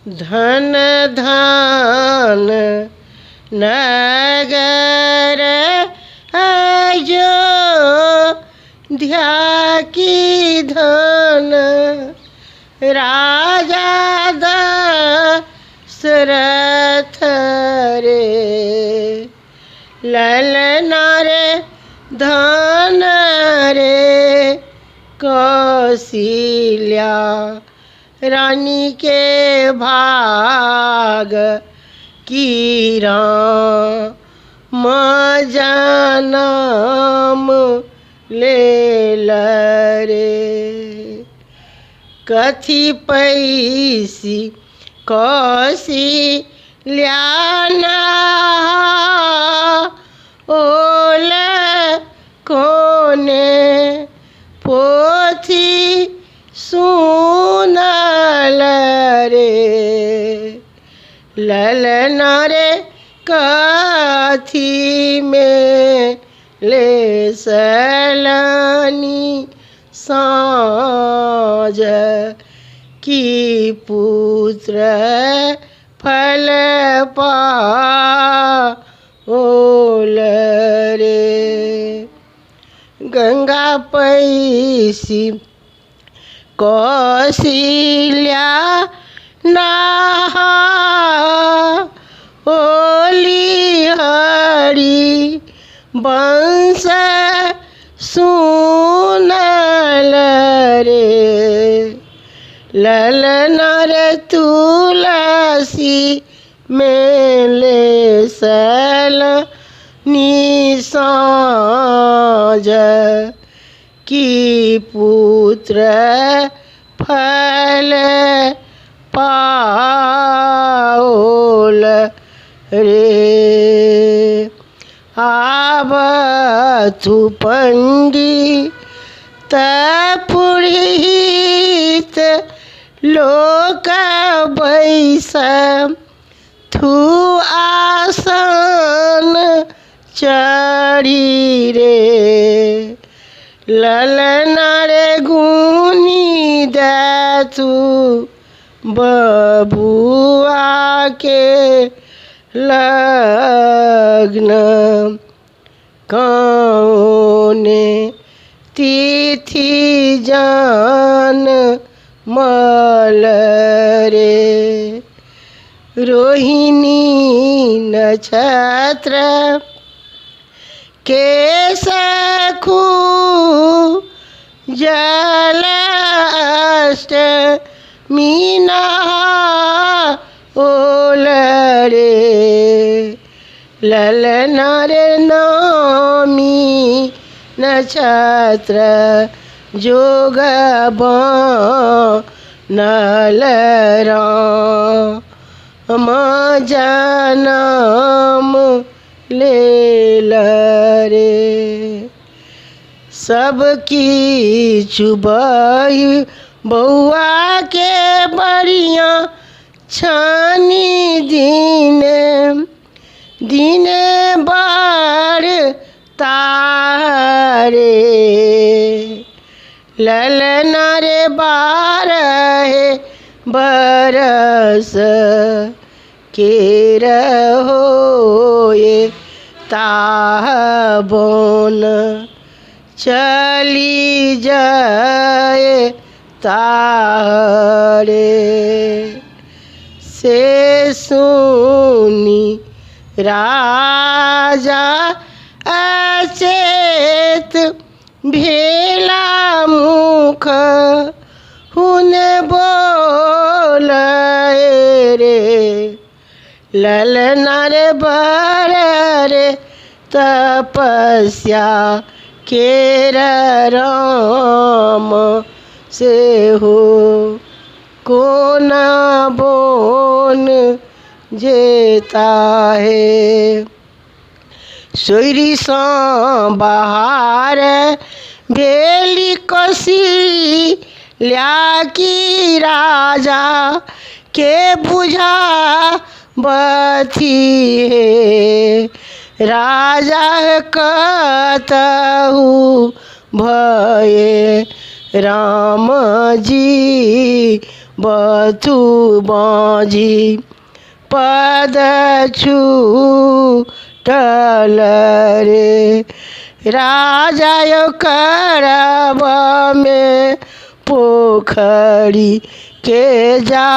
धन धान नगर अयोध्या की धन राजा दशरथ रे। ललना रे धन रे कौशल्या रानी के भाग की राम जनम ले रे। कथी पैसी कौशल्या ओल कोने पोथी सुनल रे। ललना रे कथी में ले सलनी साँझ की पुत्र फल पाओल रे। गंगा पैसी कौशल्या नहा ओली हरि वंश सुनल रे। ललना रे तुलसी में ले सलनी साँझ की पुत्र फल पाओल रे। आवथु पंडित पुरोहित लोक बैस थु आसन चढ़ी रे। ललना रे गुनी देतु बबुआ के लग्न कौने तिथि जान मल रे। रोहिणी नक्षत्र के सखू जलाष्टमी ओल रे। ललना रे नवमी नक्षत्र जोग बनल राम जनम ले रे। सबकी चुबई बउआ के बढ़िया छानी दिने दिने बार तारे। ललना रे 12 बरस के रहोए ताबोन चली जाए तारे। से सुनी राजा अचेत भेला मुख हुन बोले रे। ललना रे बर रे तपस्या केर राम से हो कोना बोन जेता है। सोरी सा बहार भेली कौशल्या की राजा के बुझा बथी है। राजा कहतहु भये राम जी बथु बाँझी पद छूटल रे। राजा यो करब में पोखरी के जा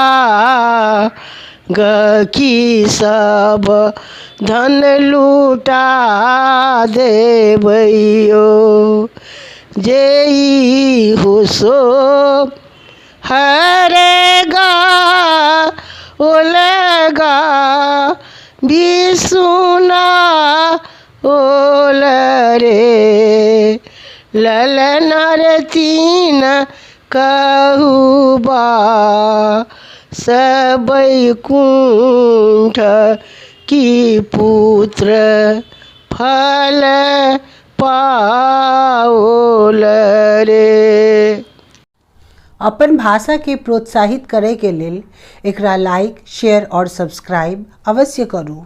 की सब धन लूटा देबैयो। जेई हो सो हरेगा ओलेगा बिसुना ओल रे। ललन रे तीन कहूबा सबैकुंठ की पुत्र फल पाओल रे। अपन भाषा के प्रोत्साहित करे के लेल एकरा लाइक, शेयर और सब्सक्राइब अवश्य करू।